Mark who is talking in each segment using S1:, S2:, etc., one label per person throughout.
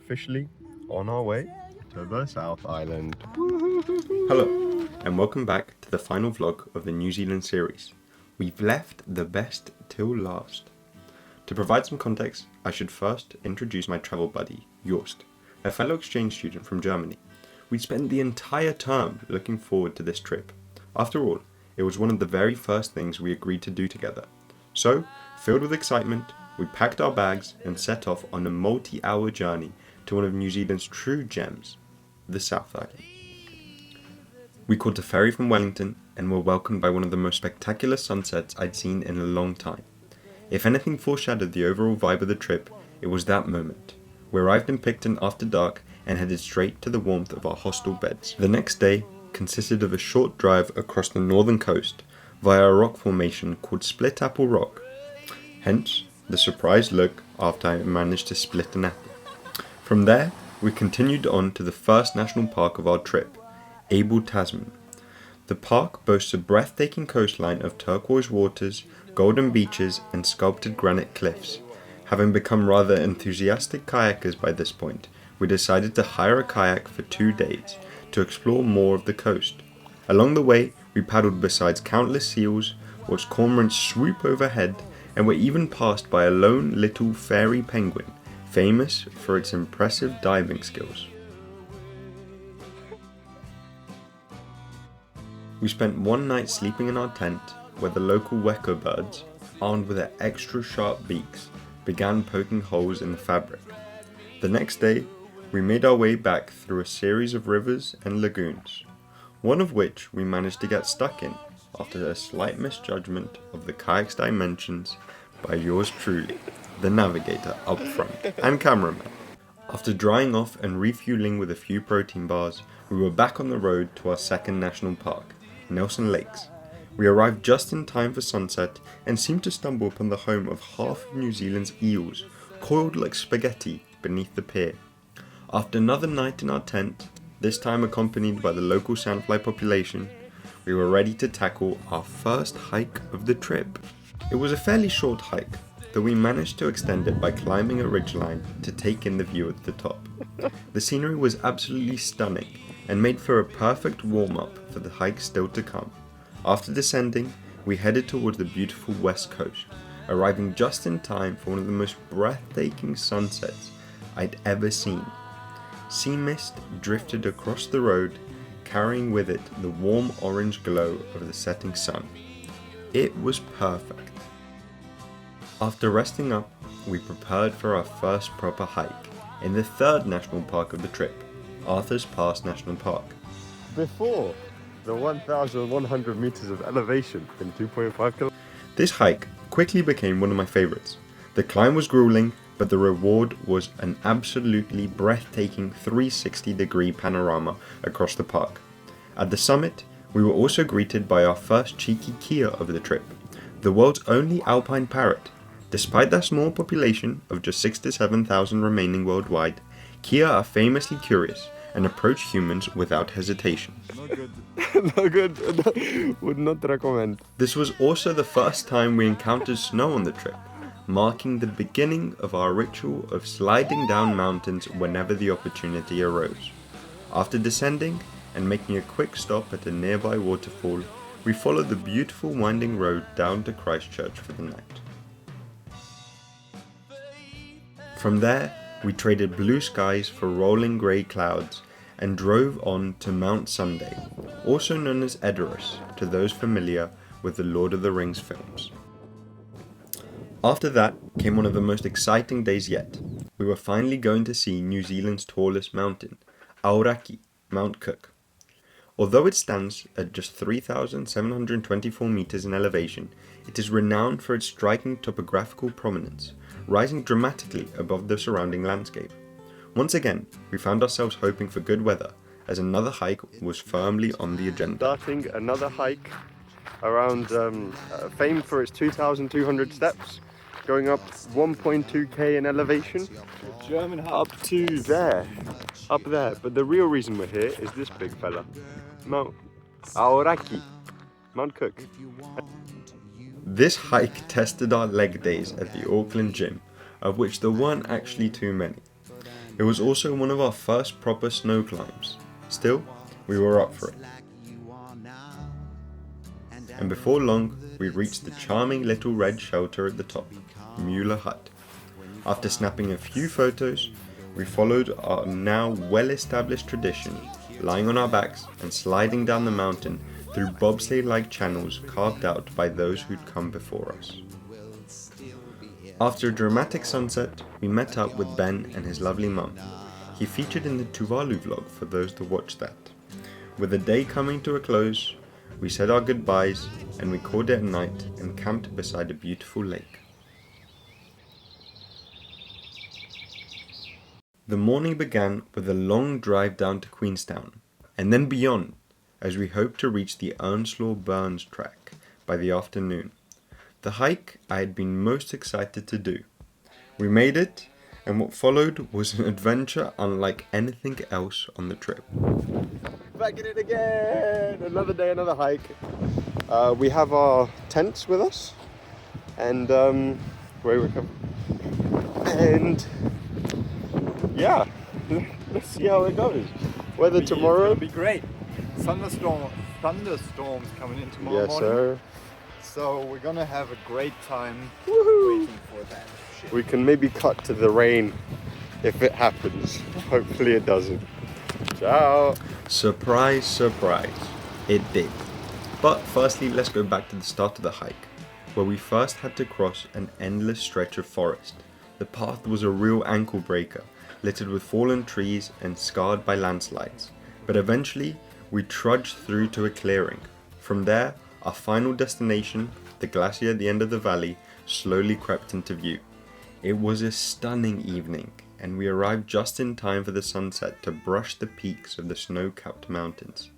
S1: officially on our way to the South Island.
S2: Hello, and welcome back to the final vlog of the New Zealand series. We've left the best till last. To provide some context, I should first introduce my travel buddy, Jost, a fellow exchange student from Germany. We'd spent the entire term looking forward to this trip. After all, it was one of the very first things we agreed to do together. So, filled with excitement, we packed our bags and set off on a multi-hour journey to one of New Zealand's true gems, the South Island. We caught a ferry from Wellington and were welcomed by one of the most spectacular sunsets I'd seen in a long time. If anything foreshadowed the overall vibe of the trip, it was that moment. We arrived in Picton after dark and headed straight to the warmth of our hostel beds. The next day consisted of a short drive across the northern coast via a rock formation called Split Apple Rock. Hence, the surprised look after I managed to split an apple. From there, we continued on to the first national park of our trip, Abel, Tasman. The park boasts a breathtaking coastline of turquoise waters, golden beaches and sculpted granite cliffs. Having become rather enthusiastic kayakers by this point, we decided to hire a kayak for 2 days to explore more of the coast. Along the way, we paddled beside countless seals, watched cormorants swoop overhead, and were even passed by a lone little fairy penguin, famous for its impressive diving skills. We spent one night sleeping in our tent, where the local weko birds, armed with their extra sharp beaks, began poking holes in the fabric. The next day, we made our way back through a series of rivers and lagoons, one of which we managed to get stuck in after a slight misjudgment of the kayak's dimensions by yours truly, the navigator up front and cameraman. After drying off and refueling with a few protein bars, we were back on the road to our second national park, Nelson Lakes. We arrived just in time for sunset and seemed to stumble upon the home of half of New Zealand's eels, coiled like spaghetti beneath the pier. After another night in our tent, this time accompanied by the local sandfly population, we were ready to tackle our first hike of the trip. It was a fairly short hike, though we managed to extend it by climbing a ridgeline to take in the view at the top. The scenery was absolutely stunning and made for a perfect warm-up for the hike still to come. After descending, we headed towards the beautiful west coast, arriving just in time for one of the most breathtaking sunsets I'd ever seen. Sea mist drifted across the road, carrying with it the warm orange glow of the setting sun. It was perfect. After resting up, we prepared for our first proper hike in the third national park of the trip, Arthur's Pass National Park.
S1: Before the 1,100 meters of elevation in 2.5 kilometers.
S2: This hike quickly became one of my favorites. The climb was grueling, but the reward was an absolutely breathtaking 360-degree panorama across the park. At the summit, we were also greeted by our first cheeky Kia of the trip, the world's only alpine parrot. Despite their small population of just 6,000 to 7,000 remaining worldwide, Kia are famously curious and approach humans without hesitation.
S1: Not good. Not good. Would not recommend.
S2: This was also the first time we encountered snow on the trip, marking the beginning of our ritual of sliding down mountains whenever the opportunity arose. After descending and making a quick stop at a nearby waterfall, we followed the beautiful winding road down to Christchurch for the night. From there, we traded blue skies for rolling grey clouds and drove on to Mount Sunday, also known as Edoras to those familiar with the Lord of the Rings films. After that came one of the most exciting days yet. We were finally going to see New Zealand's tallest mountain, Aoraki, Mount Cook. Although it stands at just 3,724 meters in elevation, it is renowned for its striking topographical prominence, rising dramatically above the surrounding landscape. Once again, we found ourselves hoping for good weather, as another hike was firmly on the agenda.
S1: Starting another hike around, famed for its 2,200 steps, going up 1.2k in elevation, up to there, up there. But the real reason we're here is this big fella, Mount Aoraki, Mount Cook.
S2: This hike tested our leg days at the Auckland gym, of which there weren't actually too many. It was also one of our first proper snow climbs. Still, we were up for it. And before long, we reached the charming little red shelter at the top, Mueller Hut. After snapping a few photos, we followed our now well-established tradition, lying on our backs and sliding down the mountain through bobsleigh-like channels carved out by those who'd come before us. After a dramatic sunset, we met up with Ben and his lovely mum. He featured in the Tuvalu vlog for those to watch that. With the day coming to a close, we said our goodbyes and we called it a night and camped beside a beautiful lake. The morning began with a long drive down to Queenstown, and then beyond, as we hoped to reach the Earnslaw Burn track by the afternoon. The hike I had been most excited to do. We made it, and what followed was an adventure unlike anything else on the trip.
S1: Back in it again! Another day, another hike. We have our tents with us, and where we come. And yeah, let's see how it goes. Weather tomorrow.
S3: It'll be great. Thunderstorms coming in tomorrow
S1: Yes,
S3: morning.
S1: sir.
S3: So we're gonna have a great time
S1: Woohoo!
S3: waiting for that shit.
S1: We can maybe cut to the rain if it happens. Hopefully it doesn't. Ciao!
S2: Surprise, surprise, it did. But firstly, let's go back to the start of the hike, where we first had to cross an endless stretch of forest. The path was a real ankle breaker, littered with fallen trees and scarred by landslides. But eventually, we trudged through to a clearing. From there, our final destination, the glacier at the end of the valley, slowly crept into view. It was a stunning evening, and we arrived just in time for the sunset to brush the peaks of the snow-capped mountains.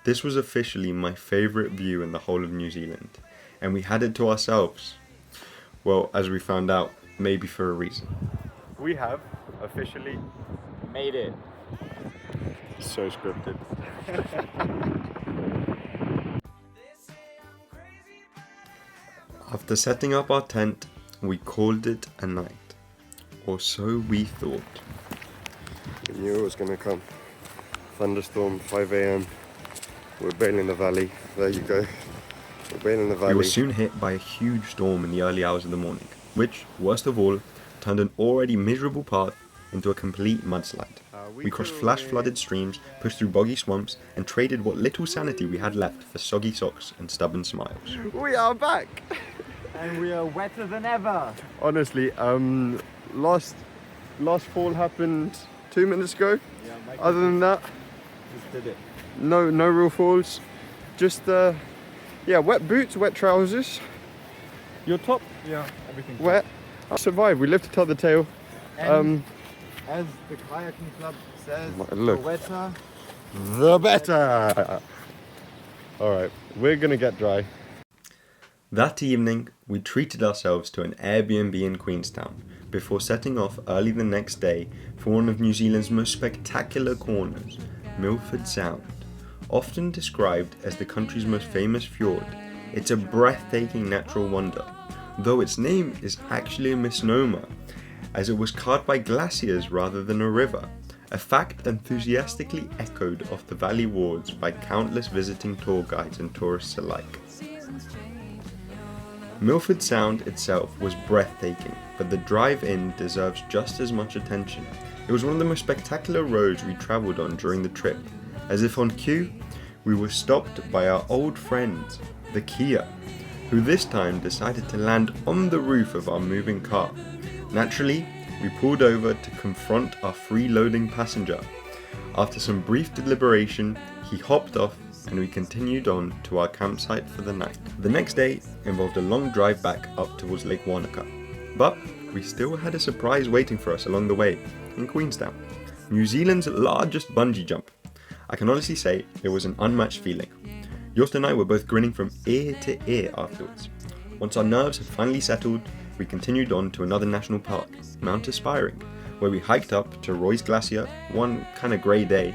S2: This was officially my favourite view in the whole of New Zealand, and we had it to ourselves. Well, as we found out, maybe for a reason.
S1: We have officially
S3: Made it.
S1: so scripted.
S2: After setting up our tent, we called it a night. Or so we thought.
S1: We knew it was going to come. Thunderstorm, 5 a.m. We're bailing the valley. There you go. We're bailing the valley.
S2: We were soon hit by a huge storm in the early hours of the morning, which, worst of all, turned an already miserable path into a complete mudslide. We crossed flash-flooded streams, pushed through boggy swamps, and traded what little sanity we had left for soggy socks and stubborn smiles.
S1: We are back!
S3: And we are wetter than ever.
S1: Honestly, last fall happened 2 minutes ago.
S3: Yeah, Mike
S1: Other than that,
S3: just did it.
S1: no real falls. Just wet boots, wet trousers. Your top
S3: Yeah, everything.
S1: wet. I survived. We lived to tell the tale.
S3: And as the Kayaking Club says,
S1: Look.
S3: the wetter.
S1: The better. All right, we're gonna get dry.
S2: That evening, we treated ourselves to an Airbnb in Queenstown before setting off early the next day for one of New Zealand's most spectacular corners, Milford Sound. Often described as the country's most famous fjord, it's a breathtaking natural wonder, though its name is actually a misnomer, as it was carved by glaciers rather than a river, a fact enthusiastically echoed off the valley wards by countless visiting tour guides and tourists alike. Milford Sound itself was breathtaking, but the drive-in deserves just as much attention. It was one of the most spectacular roads we travelled on during the trip. As if on cue, we were stopped by our old friends, the Kia, who this time decided to land on the roof of our moving car. Naturally, we pulled over to confront our freeloading passenger. After some brief deliberation, he hopped off and we continued on to our campsite for the night. The next day involved a long drive back up towards Lake Wanaka, but we still had a surprise waiting for us along the way in Queenstown, New Zealand's largest bungee jump. I can honestly say it was an unmatched feeling. Jost and I were both grinning from ear to ear afterwards. Once our nerves had finally settled, we continued on to another national park, Mount Aspiring, where we hiked up to Roy's Glacier one kind of grey day,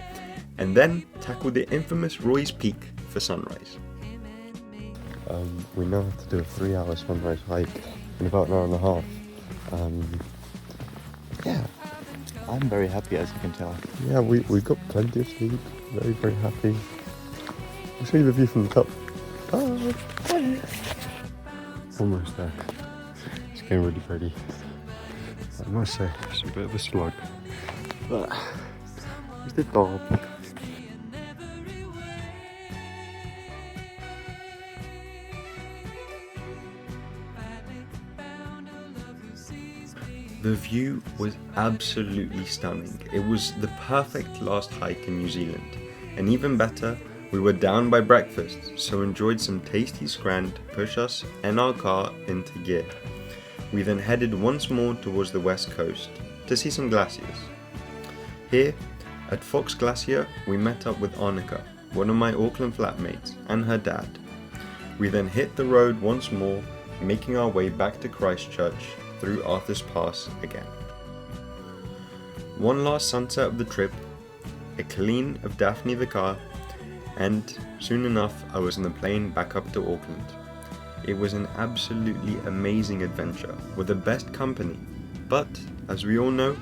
S2: and then tackled the infamous Roy's Peak for sunrise.
S1: We now have to do a 3-hour sunrise hike in about an hour and a half.
S4: I'm very happy, as you can tell.
S1: Yeah, we got plenty of sleep. Very, very happy. I'll show you the view from the top. Almost there. It's getting really pretty. I must say, it's a bit of a slog. But it's the top.
S2: The view was absolutely stunning. It was the perfect last hike in New Zealand. And even better, we were down by breakfast, so enjoyed some tasty scran to push us and our car into gear. We then headed once more towards the west coast to see some glaciers. Here, at Fox Glacier, we met up with Annika, one of my Auckland flatmates, and her dad. We then hit the road once more, making our way back to Christchurch through Arthur's Pass again. One last sunset of the trip, a clean of Daphne the car, and soon enough I was on the plane back up to Auckland. It was an absolutely amazing adventure with the best company, but as we all know,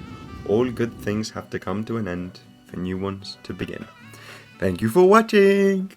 S2: all good things have to come to an end for new ones to begin. Thank you for watching!